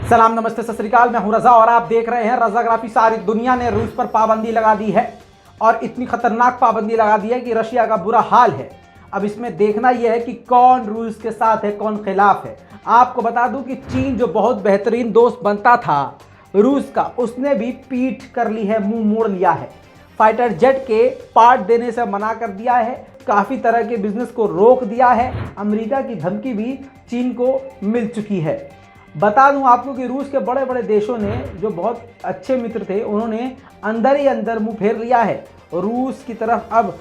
सलाम नमस्ते सत श्री अकाल, मैं हूं रजा और आप देख रहे हैं रजाग्राफी। सारी दुनिया ने रूस पर पाबंदी लगा दी है और इतनी खतरनाक पाबंदी लगा दी है कि रशिया का बुरा हाल है। अब इसमें देखना यह है कि कौन रूस के साथ है, कौन खिलाफ है। आपको बता दूं कि चीन जो बहुत बेहतरीन दोस्त बनता था रूस का, उसने भी पीठ कर ली है, मुंह मोड़ लिया है। फाइटर जेट के पार्ट देने से मना कर दिया है, काफ़ी तरह के बिजनेस को रोक दिया है। अमेरिका की धमकी भी चीन को मिल चुकी है। बता दूं आपको कि रूस के बड़े बड़े देशों ने, जो बहुत अच्छे मित्र थे, उन्होंने अंदर ही अंदर मुंह फेर लिया है। रूस की तरफ अब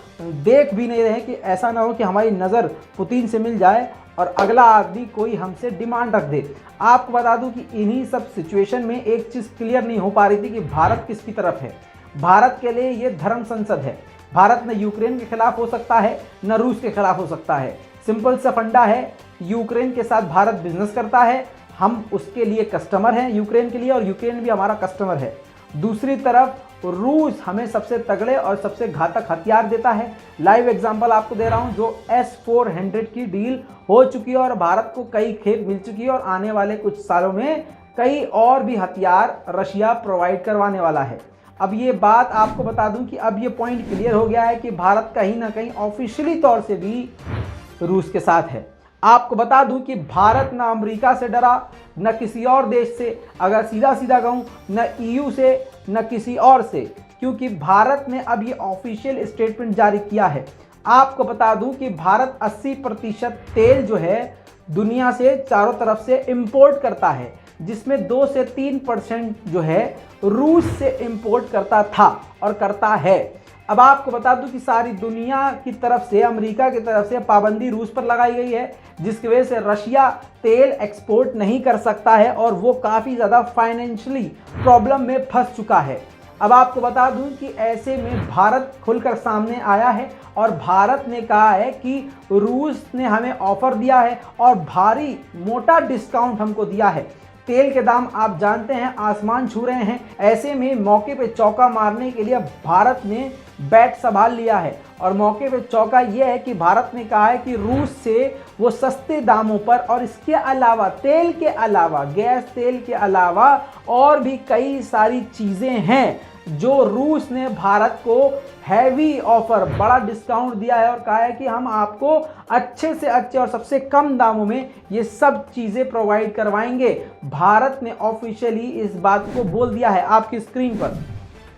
देख भी नहीं रहे कि ऐसा ना हो कि हमारी नज़र पुतिन से मिल जाए और अगला आदमी कोई हमसे डिमांड रख दे। आपको बता दूं कि इन्हीं सब सिचुएशन में एक चीज़ क्लियर नहीं हो पा रही थी कि भारत किसकी तरफ है। भारत के लिए ये धर्म संसद है। भारत न यूक्रेन के खिलाफ हो सकता है, न रूस के खिलाफ हो सकता है। सिंपल सा फंडा है, यूक्रेन के साथ भारत बिजनेस करता है, हम उसके लिए कस्टमर हैं यूक्रेन के लिए, और यूक्रेन भी हमारा कस्टमर है। दूसरी तरफ रूस हमें सबसे तगड़े और सबसे घातक हथियार देता है। लाइव एग्जांपल आपको दे रहा हूं, जो S-400 की डील हो चुकी है और भारत को कई खेप मिल चुकी है और आने वाले कुछ सालों में कई और भी हथियार रशिया प्रोवाइड करवाने वाला है। अब ये बात आपको बता दूं कि अब ये पॉइंट क्लियर हो गया है कि भारत कहीं ना कहीं ऑफिशियली तौर से भी रूस के साथ है। आपको बता दूं कि भारत न अमेरिका से डरा, न किसी और देश से, अगर सीधा सीधा कहूं, न EU से, न किसी और से, क्योंकि भारत ने अब ये ऑफिशियल स्टेटमेंट जारी किया है। आपको बता दूं कि भारत 80% तेल जो है दुनिया से चारों तरफ से इंपोर्ट करता है, जिसमें 2 से 3% जो है रूस से इंपोर्ट करता था और करता है। अब आपको बता दूं कि सारी दुनिया की तरफ से, अमेरिका की तरफ से पाबंदी रूस पर लगाई गई है, जिसकी वजह से रशिया तेल एक्सपोर्ट नहीं कर सकता है और वो काफ़ी ज़्यादा फाइनेंशियली प्रॉब्लम में फंस चुका है। अब आपको बता दूं कि ऐसे में भारत खुलकर सामने आया है और भारत ने कहा है कि रूस ने हमें ऑफर दिया है और भारी मोटा डिस्काउंट हमको दिया है। तेल के दाम आप जानते हैं आसमान छू रहे हैं। ऐसे में मौके पे चौका मारने के लिए भारत ने बैट संभाल लिया है और मौके पे चौका यह है कि भारत ने कहा है कि रूस से वो सस्ते दामों पर, और इसके अलावा तेल के अलावा, गैस तेल के अलावा और भी कई सारी चीज़ें हैं जो रूस ने भारत को हैवी ऑफर, बड़ा डिस्काउंट दिया है और कहा है कि हम आपको अच्छे से अच्छे और सबसे कम दामों में ये सब चीज़ें प्रोवाइड करवाएंगे। भारत ने ऑफिशियली इस बात को बोल दिया है। आपकी स्क्रीन पर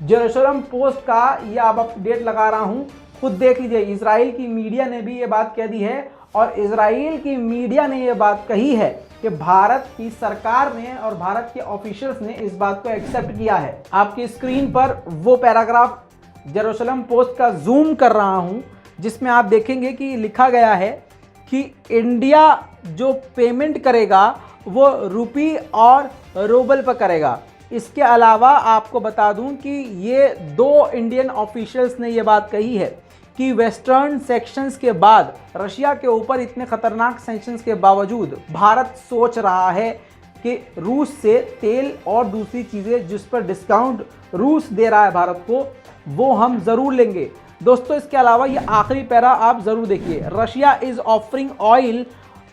जेरूसलम पोस्ट का ये आप अपडेट लगा रहा हूँ, खुद देख लीजिए। इजराइल की मीडिया ने भी ये बात कह दी है और इजराइल की मीडिया ने ये बात कही है कि भारत की सरकार ने और भारत के ऑफिशियल्स ने इस बात को एक्सेप्ट किया है। आपकी स्क्रीन पर वो पैराग्राफ जेरूसलम पोस्ट का जूम कर रहा हूं, जिसमें आप देखेंगे कि लिखा गया है कि इंडिया जो पेमेंट करेगा वो रुपी और रूबल पर करेगा। इसके अलावा आपको बता दूं कि ये 2 इंडियन ऑफिशियल्स ने ये बात कही है कि वेस्टर्न सैंक्शंस के बाद, रशिया के ऊपर इतने खतरनाक सैंक्शंस के बावजूद, भारत सोच रहा है कि रूस से तेल और दूसरी चीज़ें जिस पर डिस्काउंट रूस दे रहा है भारत को, वो हम ज़रूर लेंगे। दोस्तों, इसके अलावा ये आखिरी पैरा आप ज़रूर देखिए। Russia is offering oil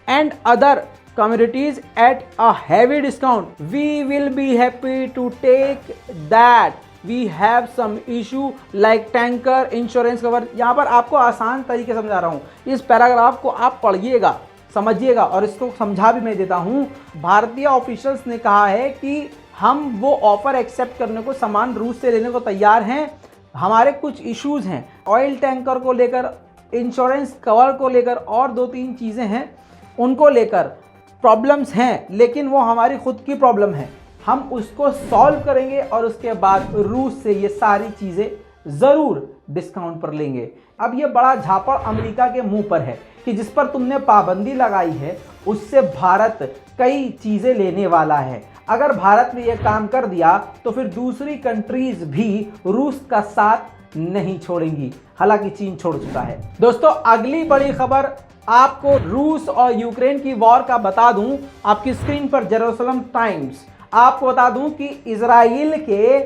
and other commodities at a heavy discount. We will be happy to take that. We have some issue like tanker insurance cover. यहाँ पर आपको आसान तरीके से समझा रहा हूँ, इस पैराग्राफ को आप पढ़िएगा, समझिएगा और इसको समझा भी मैं देता हूँ। भारतीय ऑफिशियल्स ने कहा है कि हम वो ऑफर एक्सेप्ट करने को, सामान रूस से लेने को तैयार हैं। हमारे कुछ इश्यूज़ हैं ऑयल टैंकर को लेकर, इंश्योरेंस कवर को लेकर और 2-3 चीज़ें हैं, उनको लेकर प्रॉब्लम्स हैं, लेकिन वो हमारी खुद की प्रॉब्लम है। हम उसको सॉल्व करेंगे और उसके बाद रूस से ये सारी चीज़ें ज़रूर डिस्काउंट पर लेंगे। अब ये बड़ा झापड़ अमेरिका के मुंह पर है कि जिस पर तुमने पाबंदी लगाई है उससे भारत कई चीज़ें लेने वाला है। अगर भारत ने यह काम कर दिया तो फिर दूसरी कंट्रीज भी रूस का साथ नहीं छोड़ेंगी। हालांकि चीन छोड़ चुका है। दोस्तों, अगली बड़ी खबर आपको रूस और यूक्रेन की वॉर का बता दूं। आपकी स्क्रीन पर जेरूसलम टाइम्स। आपको बता दूं कि इजराइल के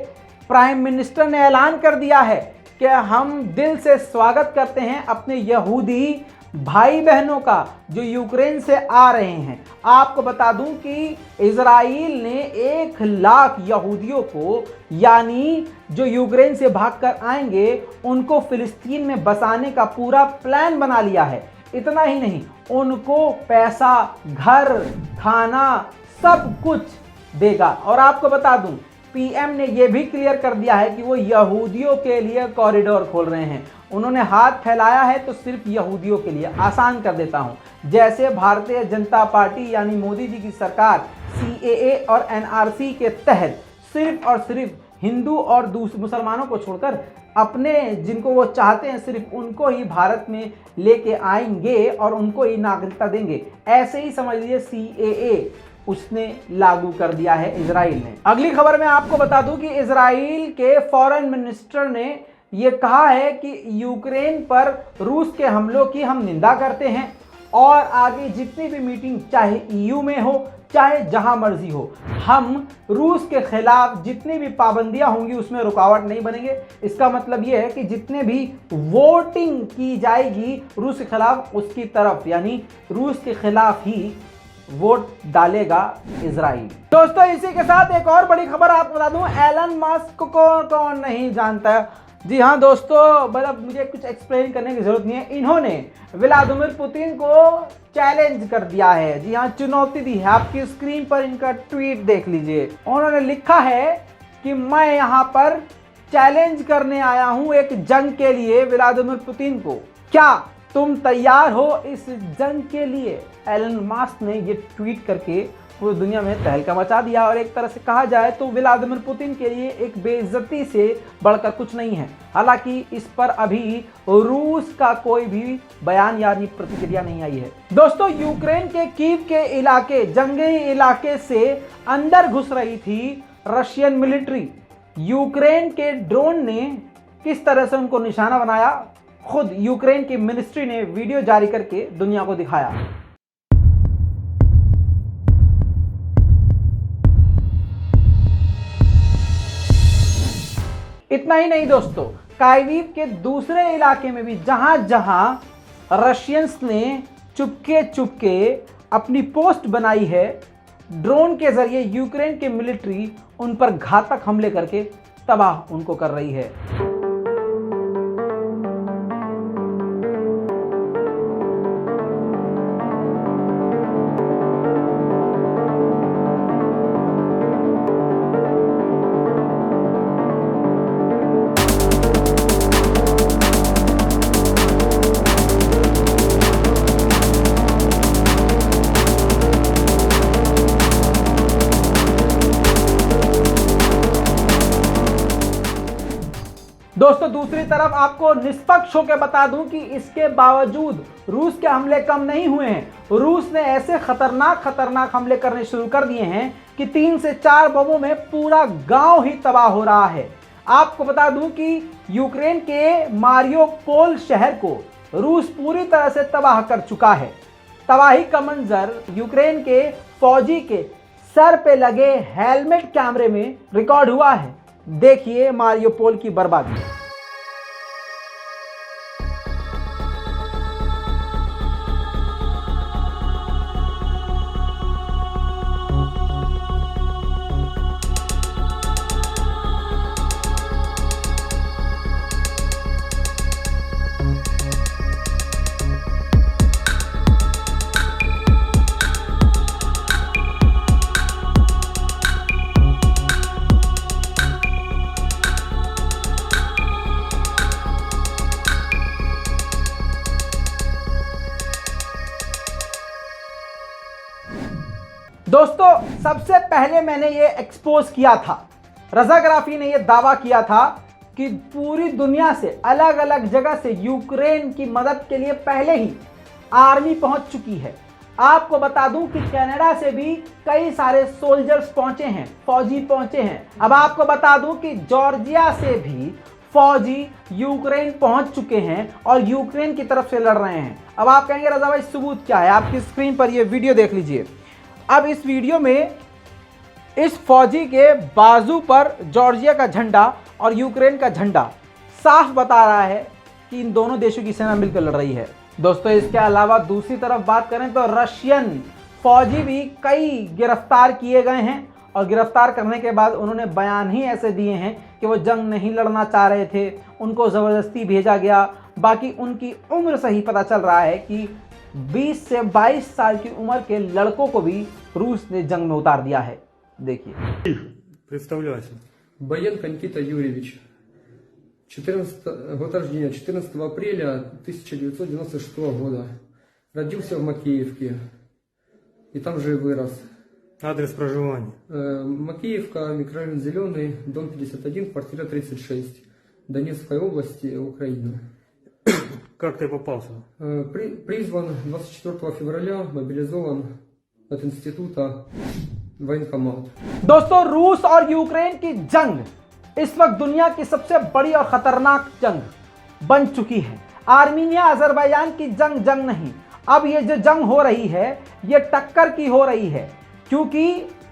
प्राइम मिनिस्टर ने ऐलान कर दिया है कि हम दिल से स्वागत करते हैं अपने यहूदी भाई बहनों का जो यूक्रेन से आ रहे हैं। आपको बता दूं कि इजराइल ने 1 लाख यहूदियों को, यानी जो यूक्रेन से भागकर आएंगे उनको फिलिस्तीन में बसाने का पूरा प्लान बना लिया है। इतना ही नहीं, उनको पैसा, घर, खाना सब कुछ देगा। और आपको बता दूं, पीएम ने यह भी क्लियर कर दिया है कि वो यहूदियों के लिए कॉरिडोर खोल रहे हैं। उन्होंने हाथ फैलाया है तो सिर्फ यहूदियों के लिए। आसान कर देता हूं, जैसे भारतीय जनता पार्टी यानी मोदी जी की सरकार सीएए और एनआरसी के तहत सिर्फ और सिर्फ हिंदू और मुसलमानों को छोड़कर अपने जिनको वो चाहते हैं सिर्फ उनको ही भारत में लेके आएंगे और उनको ही नागरिकता देंगे। ऐसे ही समझ लीजिए सीएए उसने लागू कर दिया है इजराइल ने। अगली खबर में आपको बता दूं कि इजराइल के फॉरेन मिनिस्टर ने यह कहा है कि यूक्रेन पर रूस के हमलों की हम निंदा करते हैं और आगे जितनी भी मीटिंग चाहे ईयू में हो चाहे जहां मर्जी हो, हम रूस के खिलाफ जितनी भी पाबंदियां होंगी उसमें रुकावट नहीं बनेंगे। इसका मतलब यह है कि जितने भी वोटिंग की जाएगी रूस के खिलाफ उसकी तरफ, यानी रूस के खिलाफ ही वोट डालेगा इजराइल। दोस्तों इसी के साथ एक और बड़ी खबर आपको बता दूं, एलन मस्क को कौन नहीं जानता है। जी हाँ दोस्तों, मतलब मुझे कुछ एक्सप्लेन करने की जरूरत नहीं है। इन्होंने व्लादिमीर पुतिन को चैलेंज कर दिया है। जी हाँ, चुनौती दी है। आपकी स्क्रीन पर इनका ट्वीट देख लीजिए। उन्होंने लिखा है कि मैं यहाँ पर चैलेंज करने आया हूँ एक जंग के लिए व्लादिमीर पुतिन को, क्या तुम तैयार हो इस जंग के लिए। एलन मस्क ने ये ट्वीट करके पूरी दुनिया में तहलका मचा दिया और एक तरह से कहा जाए तो व्लादिमीर पुतिन के लिए एक बेइज्जती से बढ़कर कुछ नहीं है। हालांकि इस पर अभी रूस का कोई भी बयान यानी प्रतिक्रिया नहीं आई है। दोस्तों यूक्रेन के कीव के इलाके, जंगी इलाके से अंदर घुस रही थी रशियन मिलिट्री। यूक्रेन के ड्रोन ने किस तरह से उनको निशाना बनाया, खुद यूक्रेन की मिनिस्ट्री ने वीडियो जारी करके दुनिया को दिखाया। इतना ही नहीं दोस्तों, कायवीव के दूसरे इलाके में भी जहां जहां रशियंस ने चुपके अपनी पोस्ट बनाई है, ड्रोन के जरिए यूक्रेन के मिलिट्री उन पर घातक हमले करके तबाह उनको कर रही है। दोस्तों दूसरी तरफ आपको निष्पक्ष होकर बता दूं कि इसके बावजूद रूस के हमले कम नहीं हुए हैं। रूस ने ऐसे खतरनाक हमले करने शुरू कर दिए हैं कि 3 से 4 बमों में पूरा गांव ही तबाह हो रहा है। आपको बता दूं कि यूक्रेन के मारियोपोल शहर को रूस पूरी तरह से तबाह कर चुका है। तबाही का मंजर यूक्रेन के फौजी के सर पे लगे हेलमेट कैमरे में रिकॉर्ड हुआ है। देखिए मारियोपोल की बर्बादी। दोस्तों सबसे पहले मैंने ये एक्सपोज किया था, रजाग्राफी ने ये दावा किया था कि पूरी दुनिया से अलग अलग जगह से यूक्रेन की मदद के लिए पहले ही आर्मी पहुंच चुकी है। आपको बता दूं कि कनाडा से भी कई सारे सोल्जर्स पहुंचे हैं, फौजी पहुंचे हैं। अब आपको बता दूं कि जॉर्जिया से भी फौजी यूक्रेन पहुंच चुके हैं और यूक्रेन की तरफ से लड़ रहे हैं। अब आप कहेंगे रजा भाई सबूत क्या है, आपकी स्क्रीन पर ये वीडियो देख लीजिए। अब इस वीडियो में इस फौजी के बाजू पर जॉर्जिया का झंडा और यूक्रेन का झंडा साफ बता रहा है कि इन दोनों देशों की सेना मिलकर लड़ रही है। दोस्तों इसके अलावा दूसरी तरफ बात करें तो रशियन फौजी भी कई गिरफ्तार किए गए हैं और गिरफ्तार करने के बाद उन्होंने बयान ही ऐसे दिए हैं कि वो जंग नहीं लड़ना चाह रहे थे, उनको ज़बरदस्ती भेजा गया। बाकी उनकी उम्र से ही पता चल रहा है कि 20 से 22 साल की उम्र के लड़कों को भी रूस ने जंग में उतार दिया है। देखिए। Представляйся. Боенко Никита Юрьевич. 14 год рождения, 14 апреля 1996 года. Родился в Макеевке. И там же и вырос. Адрес проживания? Макеевка, микрорайон Зеленый, дом 51, квартира 36. Донецкой области, Украина. Как ты попался? Призван 24 февраля, мобилизован от института военкомат. दोस्तों रूस और यूक्रेन की जंग इस वक्त दुनिया की सबसे बड़ी और खतरनाक जंग बन चुकी है। आर्मीनिया अजरबैजान की जंग नहीं, अब ये जो जंग हो रही है ये टक्कर की हो रही है, क्योंकि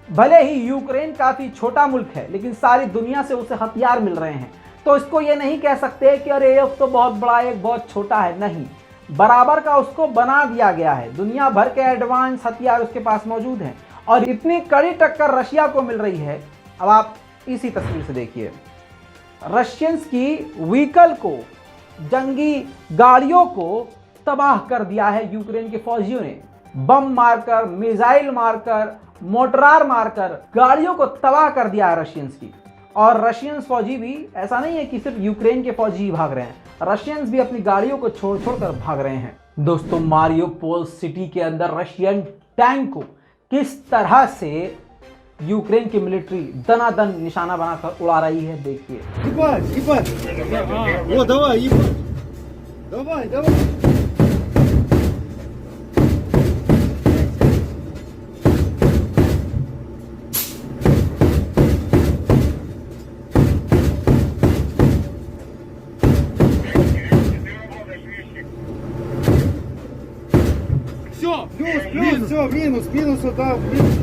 भले ही यूक्रेन काफी छोटा मुल्क है लेकिन सारी दुनिया से उसे हथियार मिल रहे हैं, तो इसको ये नहीं कह सकते कि अरे एक तो बहुत बड़ा एक बहुत छोटा है। नहीं, बराबर का उसको बना दिया गया है। दुनिया भर के एडवांस हथियार उसके पास मौजूद हैं और इतनी कड़ी टक्कर रशिया को मिल रही है। अब आप इसी तस्वीर से देखिए, रशियंस की व्हीकल को, जंगी गाड़ियों को तबाह कर दिया है यूक्रेन के फौजियों ने। बम मारकर, मिसाइल मारकर, मोटरार मारकर गाड़ियों को तबाह कर दिया है रशियंस की। और रशियंस फौजी भी, ऐसा नहीं है कि सिर्फ यूक्रेन के फौजी ही भाग रहे हैं, रशियंस भी अपनी गाड़ियों को छोड़ कर भाग रहे हैं। दोस्तों मारियोपोल सिटी के अंदर रशियन टैंक को किस तरह से यूक्रेन की मिलिट्री दनादन निशाना बनाकर उड़ा रही है, देखिए। Минус, да, минус.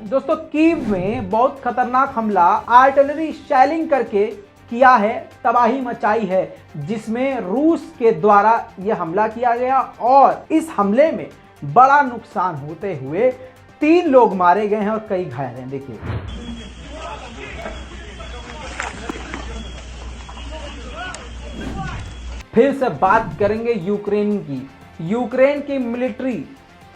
दोस्तों कीव में बहुत खतरनाक हमला आर्टिलरी शैलिंग करके किया है, तबाही मचाई है, जिसमें रूस के द्वारा यह हमला किया गया और इस हमले में बड़ा नुकसान होते हुए 3 लोग मारे गए हैं और कई घायल हैं। देखिए। फिर से बात करेंगे यूक्रेन की। यूक्रेन की मिलिट्री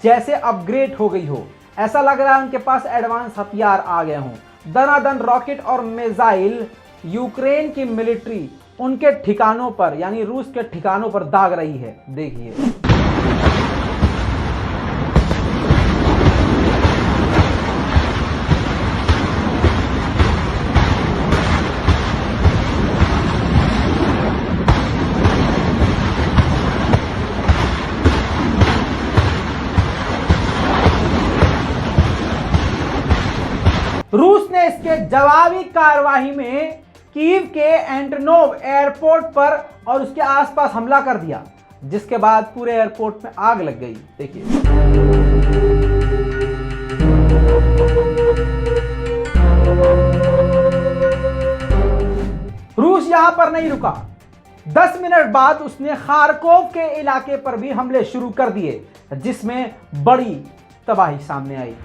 जैसे अपग्रेड हो गई हो, ऐसा लग रहा है उनके पास एडवांस हथियार आ गए हों। दनादन रॉकेट और मिसाइल यूक्रेन की मिलिट्री उनके ठिकानों पर, यानी रूस के ठिकानों पर दाग रही है। देखिए। रूस ने इसके जवाबी कार्रवाई में कीव के एंटनोव एयरपोर्ट पर और उसके आसपास हमला कर दिया, जिसके बाद पूरे एयरपोर्ट में आग लग गई। देखिए। रूस यहां पर नहीं रुका, 10 मिनट बाद उसने खारकोव के इलाके पर भी हमले शुरू कर दिए, जिसमें बड़ी तबाही सामने आई।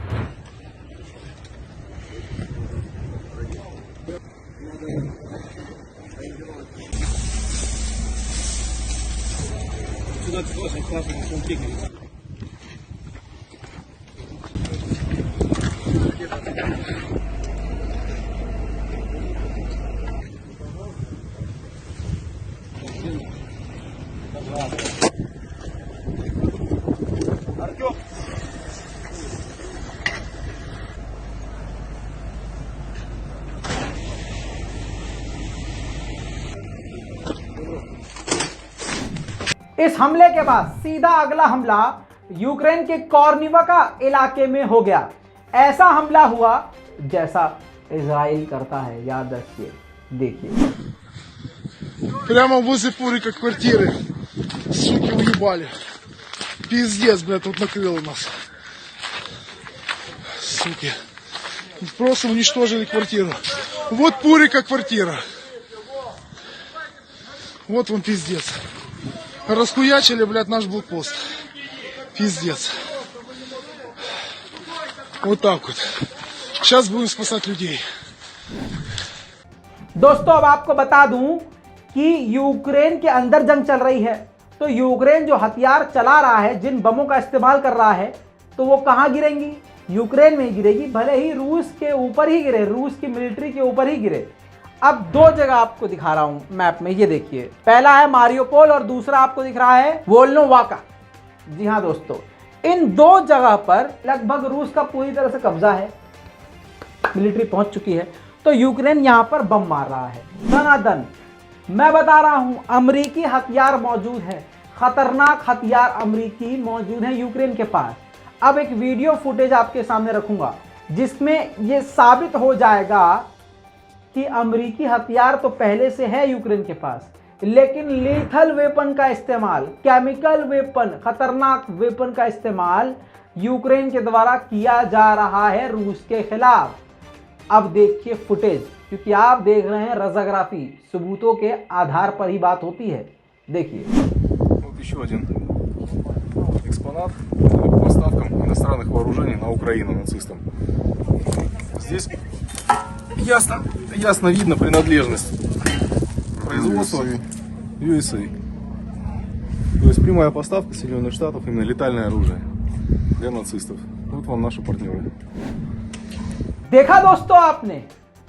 इस हमले के बाद सीधा अगला हमला यूक्रेन के कॉर्निवका इलाके में हो गया। ऐसा हमला हुआ जैसा इजराइल करता है, याद रखिए। देखिए। Прямо возле Пурика квартиры. Суки уебали. Пиздец, блядь, тут накрыло нас. Суки. Просто уничтожили квартиру. Вот Пурика квартира. Вот он пиздец. Расхуячили, блядь, наш блокпост. Пиздец. Вот так вот. Сейчас будем спасать людей. दोस्तों अब आपको बता दूं कि यूक्रेन के अंदर जंग चल रही है, तो यूक्रेन जो हथियार चला रहा है, जिन बमों का इस्तेमाल कर रहा है, तो वो कहां गिरेंगी? यूक्रेन में गिरेगी, भले ही रूस के ऊपर ही गिरे, रूस की मिलिट्री के ऊपर ही गिरे। अब दो जगह आपको दिखा रहा हूं मैप में, ये देखिए, पहला है मारियोपोल और दूसरा आपको दिख रहा है वोल्नोवाका। जी हां दोस्तों, इन दो जगह पर लगभग रूस का पूरी तरह से कब्जा है, मिलिट्री पहुंच चुकी है, तो यूक्रेन यहां पर बम मार रहा है दनादन। मैं बता रहा हूं, अमेरिकी हथियार मौजूद है, खतरनाक हथियार अमेरिकी मौजूद है यूक्रेन के पास। अब एक वीडियो फुटेज आपके सामने रखूंगा जिसमें यह साबित हो जाएगा कि अमेरिकी हथियार तो पहले से है यूक्रेन के पास, लेकिन लीथल वेपन का इस्तेमाल, केमिकल वेपन, खतरनाक वेपन का इस्तेमाल यूक्रेन के द्वारा किया जा रहा है रूस के खिलाफ। अब देखिए फुटेज, क्योंकि आप देख रहे हैं रजाग्राफी, सबूतों के आधार पर ही बात होती है। देखिए, Вот еще один экспонат по поставкам иностранных вооружений на Украину нацистам. Здесь ясно видно принадлежность производства USA. То есть прямая поставка Соединенных Штатов, именно летальное оружие для нацистов. Вот вам наши партнеры. देखा दोस्तों आपने,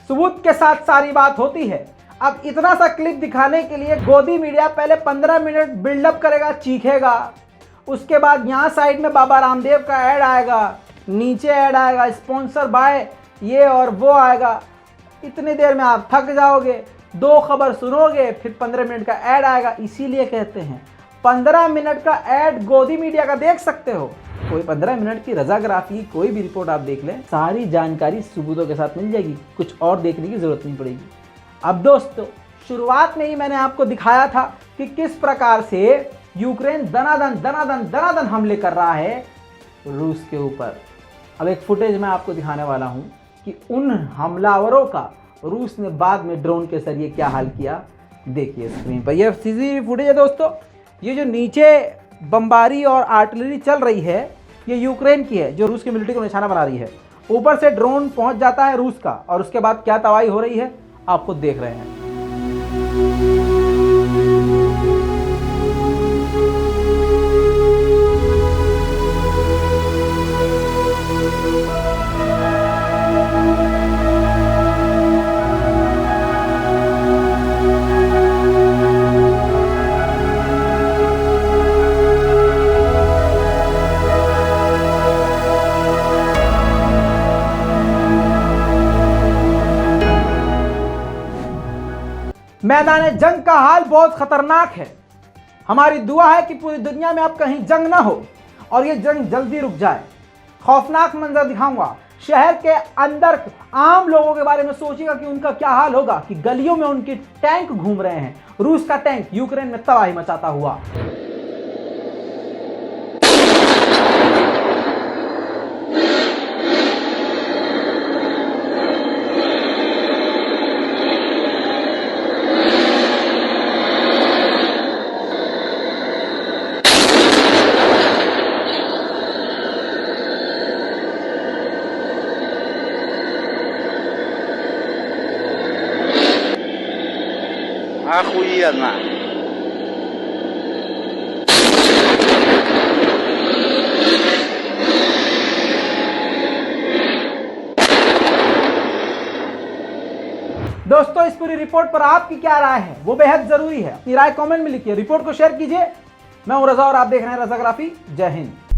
सबूत के साथ सारी बात होती है। अब इतना सा क्लिप दिखाने के लिए गोदी मीडिया पहले 15 मिनट बिल्डअप करेगा, चीखेगा, उसके बाद यहाँ साइड में बाबा रामदेव का ऐड आएगा, नीचे ऐड आएगा स्पॉन्सर बाय ये और वो आएगा। इतनी देर में आप थक जाओगे, दो खबर सुनोगे, फिर 15 मिनट का ऐड आएगा। इसीलिए कहते हैं 15 मिनट का ऐड गोदी मीडिया का देख सकते हो, कोई 15 मिनट की रजाग्राफी, कोई भी रिपोर्ट आप देख लें, सारी जानकारी सबूतों के साथ मिल जाएगी, कुछ और देखने की जरूरत नहीं पड़ेगी। अब दोस्तों, शुरुआत में ही मैंने आपको दिखाया था कि किस प्रकार से यूक्रेन दनादन हमले कर रहा है रूस के ऊपर। अब एक फुटेज मैं आपको दिखाने वाला हूं कि उन हमलावरों का रूस ने बाद में ड्रोन के जरिए क्या हाल किया। देखिए स्क्रीन पर, यह सीसीटीवी फुटेज है दोस्तों। ये जो नीचे बमबारी और आर्टिलरी चल रही है, ये यूक्रेन की है, जो रूस की मिलिट्री को निशाना बना रही है। ऊपर से ड्रोन पहुंच जाता है रूस का, और उसके बाद क्या तबाही हो रही है आप खुद देख रहे हैं। मैदान जंग का हाल बहुत खतरनाक है। हमारी दुआ है कि पूरी दुनिया में अब कहीं जंग ना हो और ये जंग जल्दी रुक जाए। खौफनाक मंजर दिखाऊंगा, शहर के अंदर आम लोगों के बारे में सोचिएगा कि उनका क्या हाल होगा कि गलियों में उनके टैंक घूम रहे हैं, रूस का टैंक यूक्रेन में तबाही मचाता हुआ। Охуенно! दोस्तों, इस पूरी रिपोर्ट पर आपकी क्या राय है वो बेहद जरूरी है। अपनी राय कमेंट में लिखिए, रिपोर्ट को शेयर कीजिए। मैं हूं रजा और आप देख रहे हैं रजाग्राफी। जय हिंद।